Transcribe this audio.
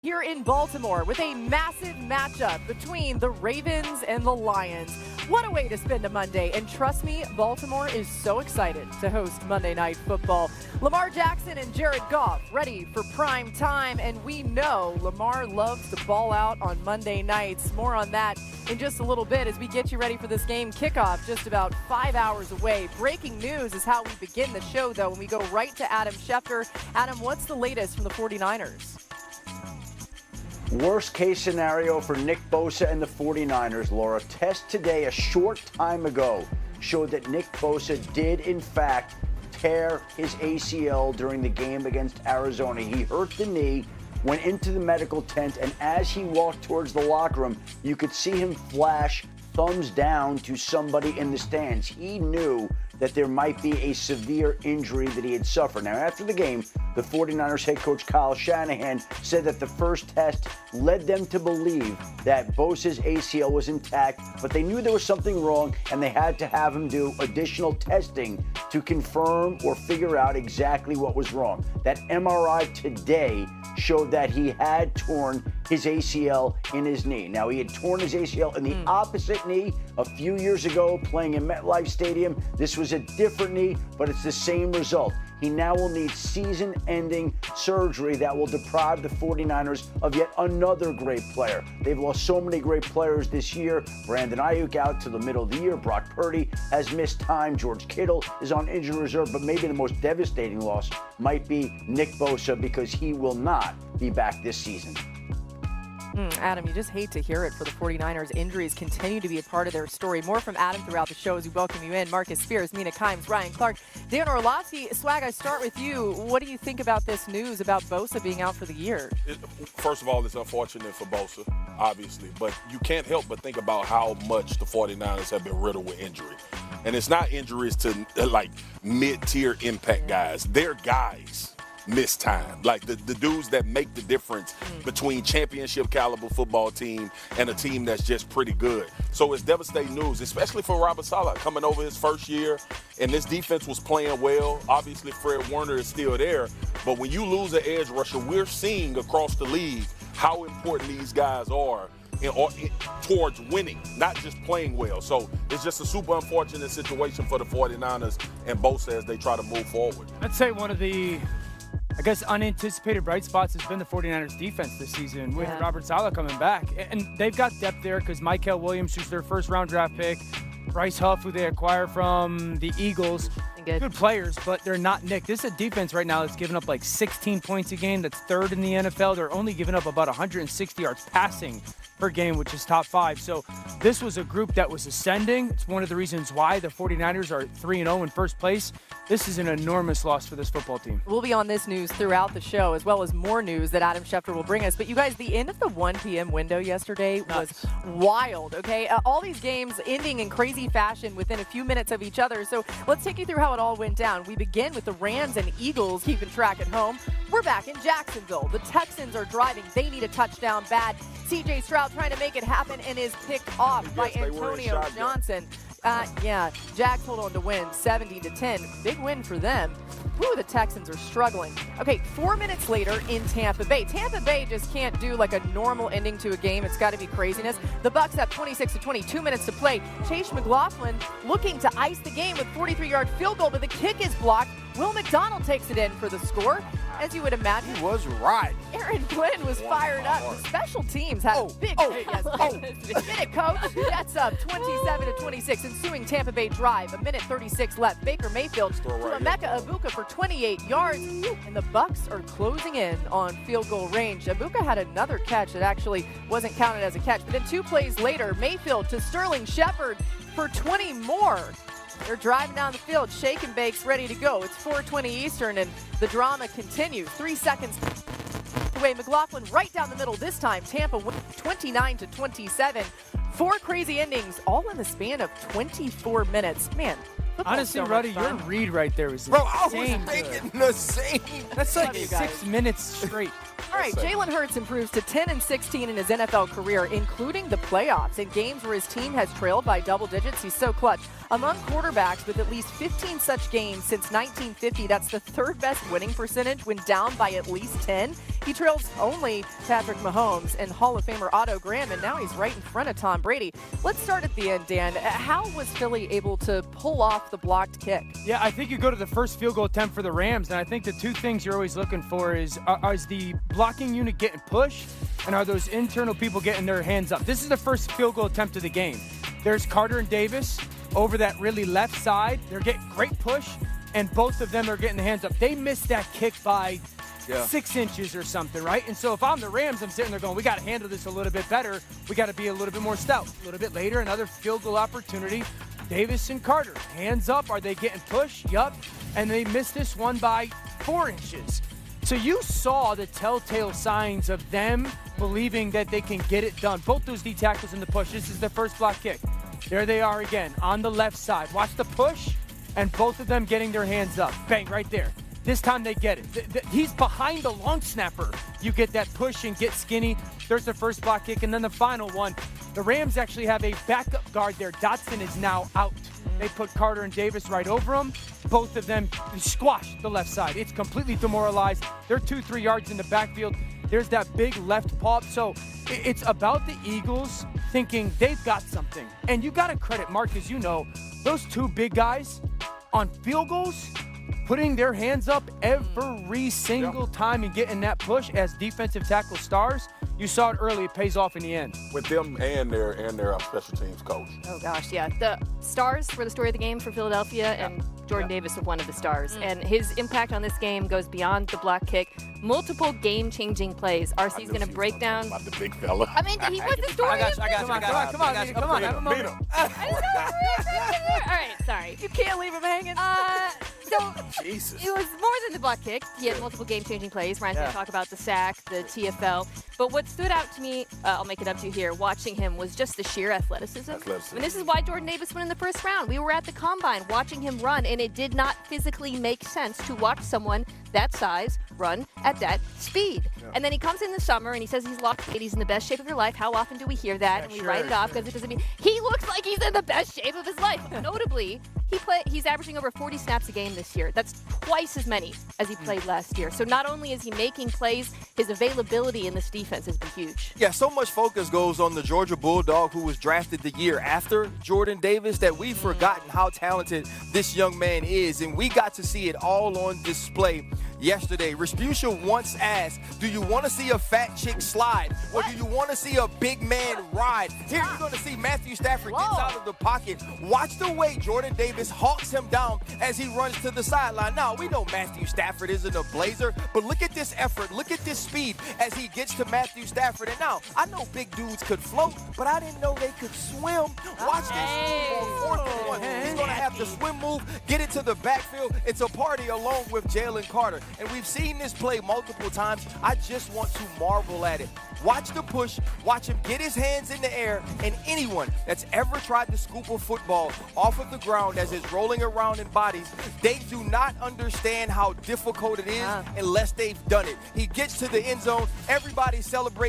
Here in Baltimore with a massive matchup between the Ravens and the Lions. What a way to spend a Monday, and trust me, Baltimore is so excited to host Monday Night Football. Lamar Jackson and Jared Goff ready for prime time, and we know Lamar loves to ball out on Monday nights. More on that in just a little bit as we get you ready for this game kickoff just about 5 hours away. Breaking news is how we begin the show, though, and we go right to Adam Schefter. Adam, what's the latest from the 49ers? Worst case scenario for Nick Bosa and the 49ers, Laura. Test today, a short time ago, showed that Nick Bosa did, in fact, tear his ACL during the game against Arizona. He hurt the knee, went into the medical tent, and as he walked towards the locker room, you could see him flash thumbs down to somebody in the stands. He knew that there might be a severe injury that he had suffered. Now, after the game, the 49ers head coach Kyle Shanahan said that the first test led them to believe that Bosa's ACL was intact, but they knew there was something wrong, and they had to have him do additional testing to confirm or figure out exactly what was wrong. That MRI today showed that he had torn his ACL in his knee. Now, he had torn his ACL in the opposite knee a few years ago playing in MetLife Stadium. This was a different knee, but it's the same result. He now will need season-ending surgery that will deprive the 49ers of yet another great player. They've lost so many great players this year. Brandon Ayuk out to the middle of the year. Brock Purdy has missed time. George Kittle is on injury reserve. But maybe the most devastating loss might be Nick Bosa, because he will not be back this season. Adam, you just hate to hear it for the 49ers. Injuries continue to be a part of their story. More from Adam throughout the show as we welcome you in. Marcus Spears, Mina Kimes, Ryan Clark, Dan Orlovsky. Swag, I start with you. What do you think about this news about Bosa being out for the year? First of all, it's unfortunate for Bosa, obviously, but you can't help but think about how much the 49ers have been riddled with injury. And it's not injuries to like mid-tier impact guys. They're guys miss time. Like the dudes that make the difference between championship caliber football team and a team that's just pretty good. So it's devastating news, especially for Robert Saleh coming over his first year, and this defense was playing well. Obviously, Fred Warner is still there, but when you lose an edge rusher, we're seeing across the league how important these guys are towards winning, not just playing well. So it's just a super unfortunate situation for the 49ers and Bosa as they try to move forward. I'd say one of the unanticipated bright spots has been the 49ers defense this season with Robert Saleh coming back. And they've got depth there because Michael Williams, who's their first-round draft pick, Bryce Huff, who they acquired from the Eagles, good players, but they're not Nick. This is a defense right now that's giving up like 16 points a game. That's third in the NFL. They're only giving up about 160 yards passing per game, which is top 5. So this was a group that was ascending. It's one of the reasons why the 49ers are 3-0 in first place. This is an enormous loss for this football team. We'll be on this news throughout the show, as well as more news that Adam Schefter will bring us. But you guys, the end of the 1 p.m. window yesterday was wild, okay? All these games ending in crazy fashion within a few minutes of each other. So let's take you through how it all went down. We begin with the Rams and Eagles keeping track at home. We're back in Jacksonville. The Texans are driving. They need a touchdown bad. C.J. Stroud trying to make it happen and is picked off by Antonio Johnson. Jags hold on to win 70-10. Big win for them. Ooh, the Texans are struggling. Okay, 4 minutes later in Tampa Bay. Tampa Bay just can't do like a normal ending to a game. It's got to be craziness. The Bucs up 26-20, 2 minutes to play. Chase McLaughlin looking to ice the game with 43-yard field goal, but the kick is blocked. Will McDonald takes it in for the score. As you would imagine, he was right. Aaron Glenn was fired up. The special teams had a big minute, coach. That's up 27-26. Ensuing Tampa Bay drive. 1:36 left. Baker Mayfield to Emeka Egbuka for 28 yards, and the Bucs are closing in on field goal range. Egbuka had another catch that actually wasn't counted as a catch, but then 2 plays later, Mayfield to Sterling Shepard for 20 more. They're driving down the field. Shake and bake's ready to go. It's 4:20 Eastern, and the drama continues. 3 seconds away. McLaughlin right down the middle this time. Tampa wins 29-27. 4 crazy endings, all in the span of 24 minutes. Man, Honestly, so much Ruddy, fun. your read right there was Bro, I was insane thinking good. the same. That's Love like you guys. 6 minutes straight. All right, Jalen Hurts improves to 10-16 in his NFL career, including the playoffs. In games where his team has trailed by double digits, he's so clutch. Among quarterbacks with at least 15 such games since 1950, that's the third best winning percentage when down by at least 10. He trails only Patrick Mahomes and Hall of Famer Otto Graham, and now he's right in front of Tom Brady. Let's start at the end, Dan. How was Philly able to pull off the blocked kick? Yeah, I think you go to the first field goal attempt for the Rams, and I think the two things you're always looking for is the blocking unit getting pushed, and are those internal people getting their hands up? This is the first field goal attempt of the game. There's Carter and Davis over that really left side. They're getting great push, and both of them are getting the hands up. They missed that kick by 6 inches or something, right? And so if I'm the Rams, I'm sitting there going, we got to handle this a little bit better. We got to be a little bit more stout. A little bit later, another field goal opportunity. Davis and Carter, hands up. Are they getting pushed? Yup. And they missed this one by 4 inches. So you saw the telltale signs of them believing that they can get it done. Both those D tackles in the push. This is the first block kick. There they are again on the left side. Watch the push, and both of them getting their hands up. Bang, right there. This time they get it. He's behind the long snapper. You get that push and get skinny. There's the first block kick, and then the final one. The Rams actually have a backup guard there. Dotson is now out. They put Carter and Davis right over him. Both of them squash the left side. It's completely demoralized. They're 2-3 yards in the backfield. There's that big left paw. So it's about the Eagles thinking they've got something. And you got to credit, Mark, as you know, those two big guys on field goals, putting their hands up every single time and getting that push as defensive tackle stars. You saw it early. It pays off in the end. With them and their special teams coach. Oh, gosh, yeah. The stars were the story of the game for Philadelphia, and Jordan Davis was one of the stars. And his impact on this game goes beyond the block kick. Multiple game-changing plays. RC's going to break down. About the big fella. I mean, he was the story. I got you. Come on, have a moment. All right, sorry. You can't leave him hanging. So Jesus. it was more than the block kick. He had multiple game-changing plays. Ryan's going to talk about the sack, the TFL. But what stood out to me, I'll make it up to you here, watching him was just the sheer athleticism. I mean, this is why Jordan Davis went in the first round. We were at the Combine watching him run, and it did not physically make sense to watch someone that size run at that speed. And then he comes in the summer, and he says he's lost weight, he's in the best shape of your life. How often do we hear that? And we write it off because it doesn't mean he looks like he's in the best shape of his life. Notably, he's averaging over 40 snaps a game this year. That's twice as many as he played last year. So not only is he making plays, his availability in this defense has been huge. Yeah, so much focus goes on the Georgia Bulldog who was drafted the year after Jordan Davis that we've forgotten how talented this young man is, and we got to see it all on display yesterday. Respucia once asked, do you want to see a fat chick slide, or do you want to see a big man ride? Here you're going to see Matthew Stafford gets out of the pocket. Watch the way Jordan Davis hawks him down as he runs to the sideline. Now, we know Matthew Stafford isn't a blazer, but look at this effort. Look at this speed as he gets to Matthew Stafford. And now, I know big dudes could float, but I didn't know they could swim. Watch this move on 4th and 1. He's going to have the swim move, get it to the backfield. It's a party along with Jalen Carter. And we've seen this play multiple times. I just want to marvel at it. Watch the push, watch him get his hands in the air, and anyone that's ever tried to scoop a football off of the ground as it's rolling around in bodies, they do not understand how difficult it is unless they've done it. He gets to the end zone, everybody celebrates.